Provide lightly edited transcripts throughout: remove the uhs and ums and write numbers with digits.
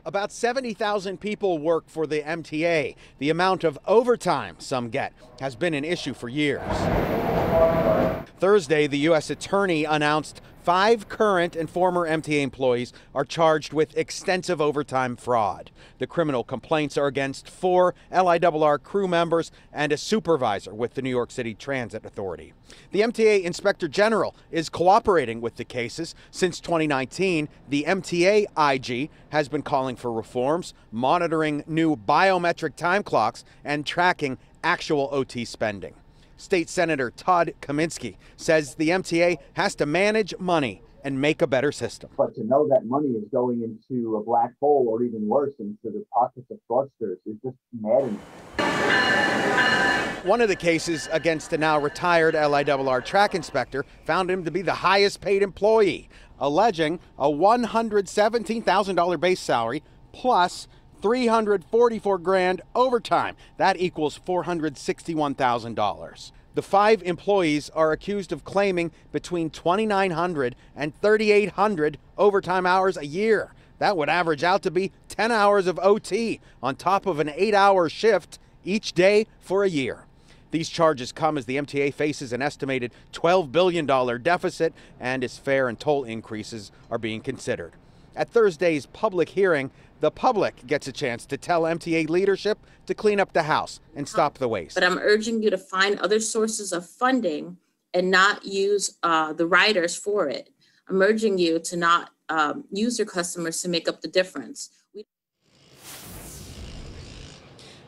About 70,000 people work for the MTA. The amount of overtime some get has been an issue for years. Thursday, the U.S. Attorney announced 5 current and former MTA employees are charged with extensive overtime fraud. The criminal complaints are against 4 LIRR crew members and a supervisor with the New York City Transit Authority. The MTA Inspector General is cooperating with the cases. Since 2019, the MTA IG has been calling for reforms, monitoring new biometric time clocks, and tracking actual OT spending. State Senator Todd Kaminsky says the MTA has to manage money and make a better system. But to know that money is going into a black hole, or even worse, into the pockets of fraudsters, is just maddening. One of the cases against the now retired LIRR track inspector found him to be the highest paid employee, alleging a $117,000 base salary plus $344,000 overtime. That equals $461,000. The 5 employees are accused of claiming between 2,900 and 3,800 overtime hours a year. That would average out to be 10 hours of OT on top of an 8-hour shift each day for a year. These charges come as the MTA faces an estimated $12 billion deficit, and its fare and toll increases are being considered. At Thursday's public hearing, the public gets a chance to tell MTA leadership to clean up the house and stop the waste. But I'm urging you to find other sources of funding and not use the riders for it. I'm urging you to not use your customers to make up the difference.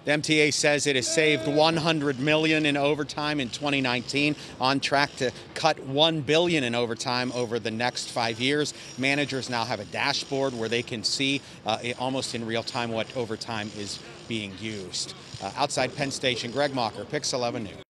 The MTA says it has saved $100 million in overtime in 2019, on track to cut $1 billion in overtime over the next 5 years. Managers now have a dashboard where they can see almost in real time what overtime is being used. Outside Penn Station, Greg Mocker, Pix 11 News.